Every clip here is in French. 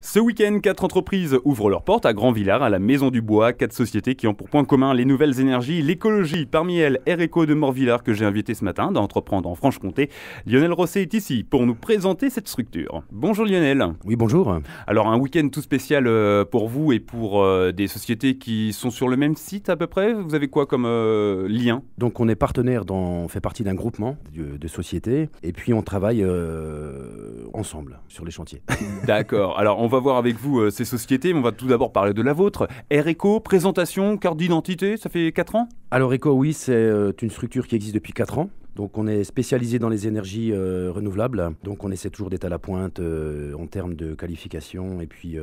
Ce week-end, 4 entreprises ouvrent leurs portes à Grand-Villars, à la Maison du Bois. 4 sociétés qui ont pour point commun les nouvelles énergies, l'écologie. Parmi elles, Air-Eco de Morvillars que j'ai invité ce matin d'entreprendre en Franche-Comté. Lionel Rosset est ici pour nous présenter cette structure. Bonjour Lionel. Oui, bonjour. Alors un week-end tout spécial pour vous et pour des sociétés qui sont sur le même site à peu près. Vous avez quoi comme lien? Donc on est partenaire, on fait partie d'un groupement de sociétés et puis on travaille ensemble sur les chantiers. D'accord. Alors on va voir avec vous ces sociétés, mais on va tout d'abord parler de la vôtre. Air-Eco, présentation, carte d'identité, ça fait 4 ans? Alors Eco, oui, c'est une structure qui existe depuis 4 ans. Donc on est spécialisé dans les énergies renouvelables. Donc on essaie toujours d'être à la pointe en termes de qualification et puis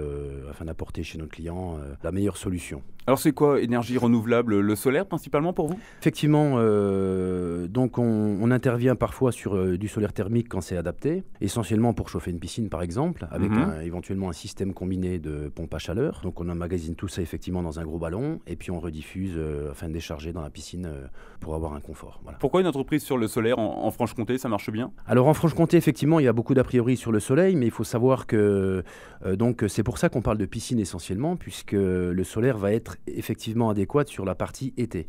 afin d'apporter chez nos clients la meilleure solution. Alors c'est quoi énergie renouvelable? Le solaire principalement pour vous? Effectivement, donc on intervient parfois sur du solaire thermique quand c'est adapté, essentiellement pour chauffer une piscine par exemple, avec éventuellement un système combiné de pompe à chaleur. Donc on emmagasine tout ça effectivement dans un gros ballon et puis on rediffuse afin de décharger dans la piscine pour avoir un confort. Voilà. Pourquoi une entreprise sur le solaire en Franche-Comté, ça marche bien? Alors en Franche-Comté, effectivement, il y a beaucoup d'a priori sur le soleil, mais il faut savoir que donc c'est pour ça qu'on parle de piscine essentiellement, puisque le solaire va être effectivement adéquat sur la partie été.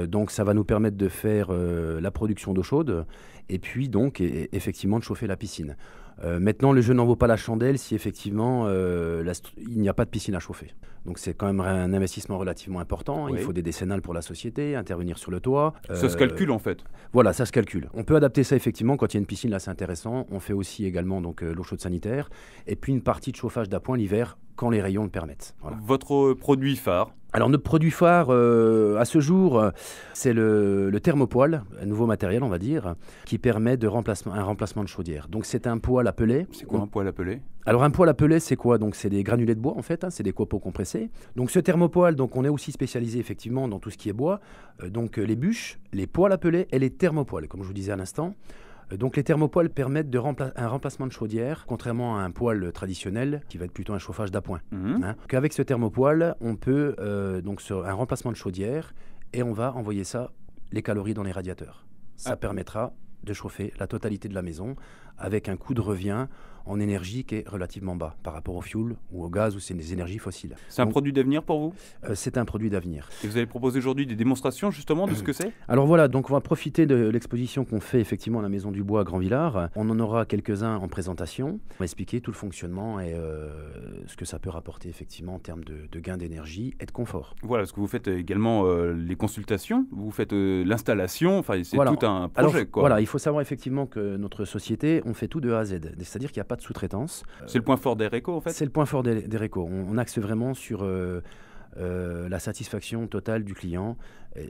Donc ça va nous permettre de faire la production d'eau chaude et puis donc effectivement de chauffer la piscine. Maintenant, le jeu n'en vaut pas la chandelle si effectivement il n'y a pas de piscine à chauffer. Donc c'est quand même un investissement relativement important. Oui. Il faut des décennales pour la société, intervenir sur le toit. Ça se calcule en fait. Voilà, ça se calcule. On peut adapter ça effectivement quand il y a une piscine, là c'est intéressant. On fait aussi également donc l'eau chaude sanitaire et puis une partie de chauffage d'appoint l'hiver quand les rayons le permettent. Voilà. Votre produit phare? Alors notre produit phare à ce jour, c'est le thermopoêle, un nouveau matériel on va dire, qui permet un remplacement de chaudière. Donc c'est un poêle à pellet. C'est quoi un poêle à pellet? Alors un poêle à pellet c'est quoi? Donc c'est des granulés de bois en fait, c'est des copeaux compressés. Donc ce thermopoêle, donc on est aussi spécialisé effectivement dans tout ce qui est bois, donc les bûches, les poêles à pellet et les thermopoêles comme je vous disais à l'instant. Donc les thermopoêles permettent un remplacement de chaudière, contrairement à un poêle traditionnel qui va être plutôt un chauffage d'appoint. Donc avec ce thermopoêle, on peut donc sur un remplacement de chaudière et on va envoyer les calories dans les radiateurs. Ça permettra de chauffer la totalité de la maison avec un coût de revient en énergie qui est relativement bas par rapport au fioul ou au gaz ou c'est des énergies fossiles. C'est un produit d'avenir pour vous? C'est un produit d'avenir. Et vous allez proposer aujourd'hui des démonstrations justement de ce que c'est? Alors voilà, donc on va profiter de l'exposition qu'on fait effectivement à la Maison du Bois à Grand-Villars. On en aura quelques-uns en présentation. On va expliquer tout le fonctionnement et ce que ça peut rapporter effectivement en termes de gain d'énergie et de confort. Voilà, parce que vous faites également les consultations, vous faites l'installation, enfin c'est voilà. Tout un projet. Alors, quoi. Voilà, il faut savoir effectivement que notre société, on fait tout de A à Z. C'est-à-dire qu'il n'y a pas de sous-traitance. C'est le point fort d'Air-Eco en fait? C'est le point fort d'Air-Eco. On axe vraiment sur la satisfaction totale du client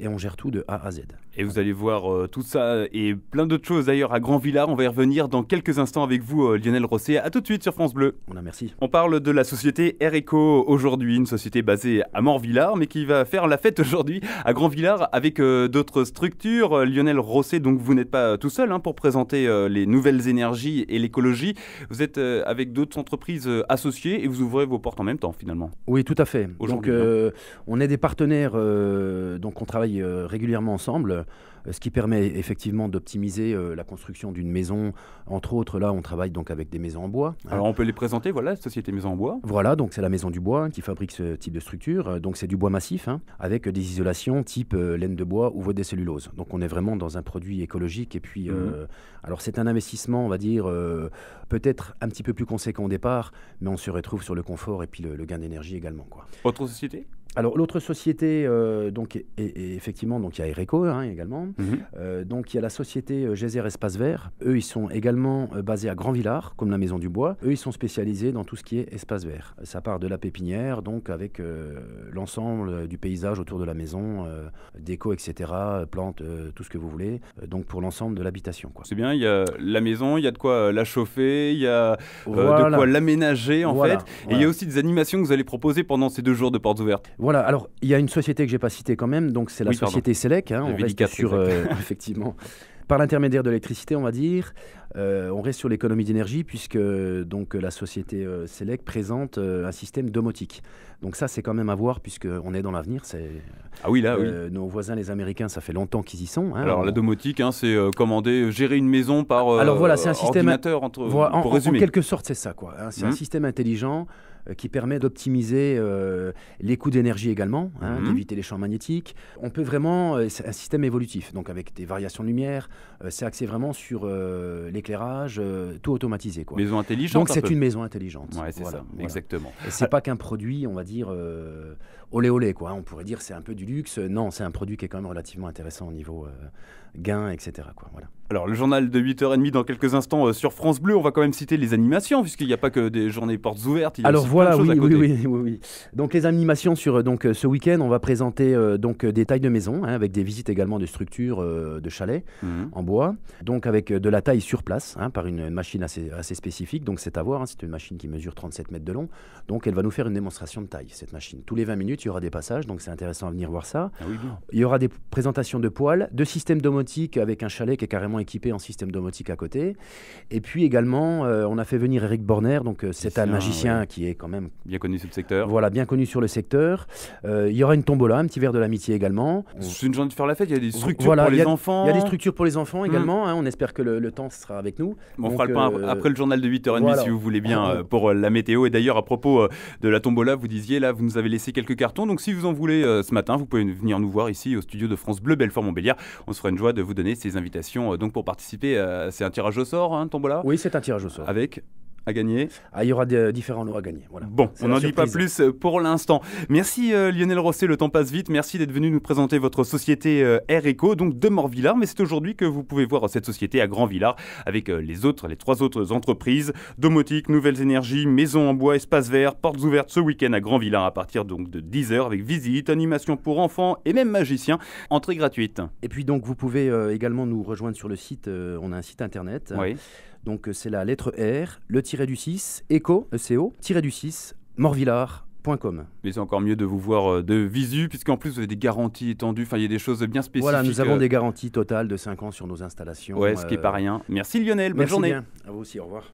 et on gère tout de A à Z. Et vous allez voir tout ça et plein d'autres choses d'ailleurs à Grand-Villars. On va y revenir dans quelques instants avec vous Lionel Rosset. A tout de suite sur France Bleu. Merci. On parle de la société Air-Eco aujourd'hui, une société basée à Morvillars mais qui va faire la fête aujourd'hui à Grand-Villars avec d'autres structures. Lionel Rosset, donc vous n'êtes pas tout seul pour présenter les nouvelles énergies et l'écologie. Vous êtes avec d'autres entreprises associées et vous ouvrez vos portes en même temps finalement. Oui, tout à fait. Donc on est des partenaires, donc on travaille régulièrement ensemble, ce qui permet effectivement d'optimiser la construction d'une maison. Entre autres, là, on travaille donc avec des maisons en bois. Alors, on peut les présenter, voilà, Société Maison en Bois. Voilà, donc c'est la Maison du Bois qui fabrique ce type de structure. Donc, c'est du bois massif, avec des isolations type laine de bois ou des celluloses. Donc, on est vraiment dans un produit écologique. Et puis, alors, c'est un investissement, on va dire, peut-être un petit peu plus conséquent au départ, mais on se retrouve sur le confort et puis le gain d'énergie également, quoi. Autre société? Alors l'autre société, donc, est effectivement, donc il y a Air-Eco également. Donc il y a la société Geyser Espace Vert. Eux, ils sont également basés à Grand-Villars, comme la Maison du Bois. Eux, ils sont spécialisés dans tout ce qui est espace vert. Ça part de la pépinière, donc avec l'ensemble du paysage autour de la maison, déco, etc., plantes, tout ce que vous voulez. Donc pour l'ensemble de l'habitation, quoi. C'est bien, il y a la maison, il y a de quoi la chauffer, il y a de quoi l'aménager en fait. Et il y a aussi des animations que vous allez proposer pendant ces 2 jours de portes ouvertes. Voilà, alors il y a une société que je n'ai pas citée quand même, donc c'est la société Selec. On reste sur, effectivement, par l'intermédiaire de l'électricité, on va dire, on reste sur l'économie d'énergie puisque donc, la société Selec présente un système domotique. Donc ça, c'est quand même à voir puisqu'on est dans l'avenir. Ah oui, là, oui. Nos voisins, les Américains, ça fait longtemps qu'ils y sont. Alors la domotique, c'est gérer une maison par alors, voilà, c'est un système ordinateur, pour résumer. En quelque sorte, c'est ça, quoi. C'est un système intelligent qui permet d'optimiser les coûts d'énergie également, d'éviter les champs magnétiques. On peut vraiment, c'est un système évolutif, donc avec des variations de lumière, c'est axé vraiment sur l'éclairage, tout automatisé, quoi. Maison intelligente. Donc c'est une maison intelligente. Ouais, c'est ça, exactement. Et c'est pas qu'un produit, on va dire, olé olé, quoi. On pourrait dire c'est un peu du luxe. Non, c'est un produit qui est quand même relativement intéressant au niveau gain, etc., quoi. Voilà. Alors, le journal de 8h30 dans quelques instants sur France Bleu. On va quand même citer les animations, puisqu'il n'y a pas que des journées portes ouvertes. Il y a Alors aussi voilà, plein de choses à côté. oui. Donc les animations sur ce week-end, on va présenter des tailles de maison, avec des visites également de structures de chalets en bois, donc avec de la taille sur place, par une machine assez spécifique. Donc c'est à voir, c'est une machine qui mesure 37 mètres de long. Donc elle va nous faire une démonstration de taille, cette machine. Tous les 20 minutes, il y aura des passages, donc c'est intéressant à venir voir ça. Ah oui, bien. Il y aura des présentations de poêles, de systèmes domotiques avec un chalet qui est carrément équipé en système domotique à côté. Et puis également, on a fait venir Eric Borner, donc c'est un magicien qui est quand même bien connu sur le secteur. Voilà, bien connu sur le secteur. Il y aura une tombola, un petit verre de l'amitié également. C'est une journée de faire la fête, il y a des structures pour les enfants. Il y a des structures pour les enfants également, on espère que le temps sera avec nous. On fera le point après le journal de 8h30 si vous voulez bien pour la météo. Et d'ailleurs, à propos de la tombola, vous disiez, là, vous nous avez laissé quelques cartons. Donc si vous en voulez ce matin, vous pouvez venir nous voir ici au studio de France Bleu, Belfort-Montbéliard. On se fera une joie de vous donner ces invitations. Donc pour participer, c'est un tirage au sort, tombola ? Oui, c'est un tirage au sort. Avec à gagner. Il y aura différents lots à gagner. Voilà. Bon, on n'en dit pas plus pour l'instant. Merci Lionel Rosset, le temps passe vite. Merci d'être venu nous présenter votre société Air-Eco, donc de Morvillard. Mais c'est aujourd'hui que vous pouvez voir cette société à Grand-Villard avec les 3 autres entreprises. Domotique, Nouvelles Énergies, Maison en bois, Espace Vert, portes ouvertes ce week-end à Grand-Villard à partir donc de 10h avec visite, animation pour enfants et même magiciens. Entrée gratuite. Et puis donc vous pouvez également nous rejoindre sur le site. On a un site internet. Oui. Donc c'est la lettre R, le tiré du 6, ECO, tiré du 6, morvillard.com. Mais c'est encore mieux de vous voir de visu, puisqu'en plus vous avez des garanties étendues, il y a des choses bien spécifiques. Voilà, nous avons des garanties totales de 5 ans sur nos installations. Ouais, ce qui n'est pas rien. Merci Lionel, bonne journée. Merci bien, à vous aussi, au revoir.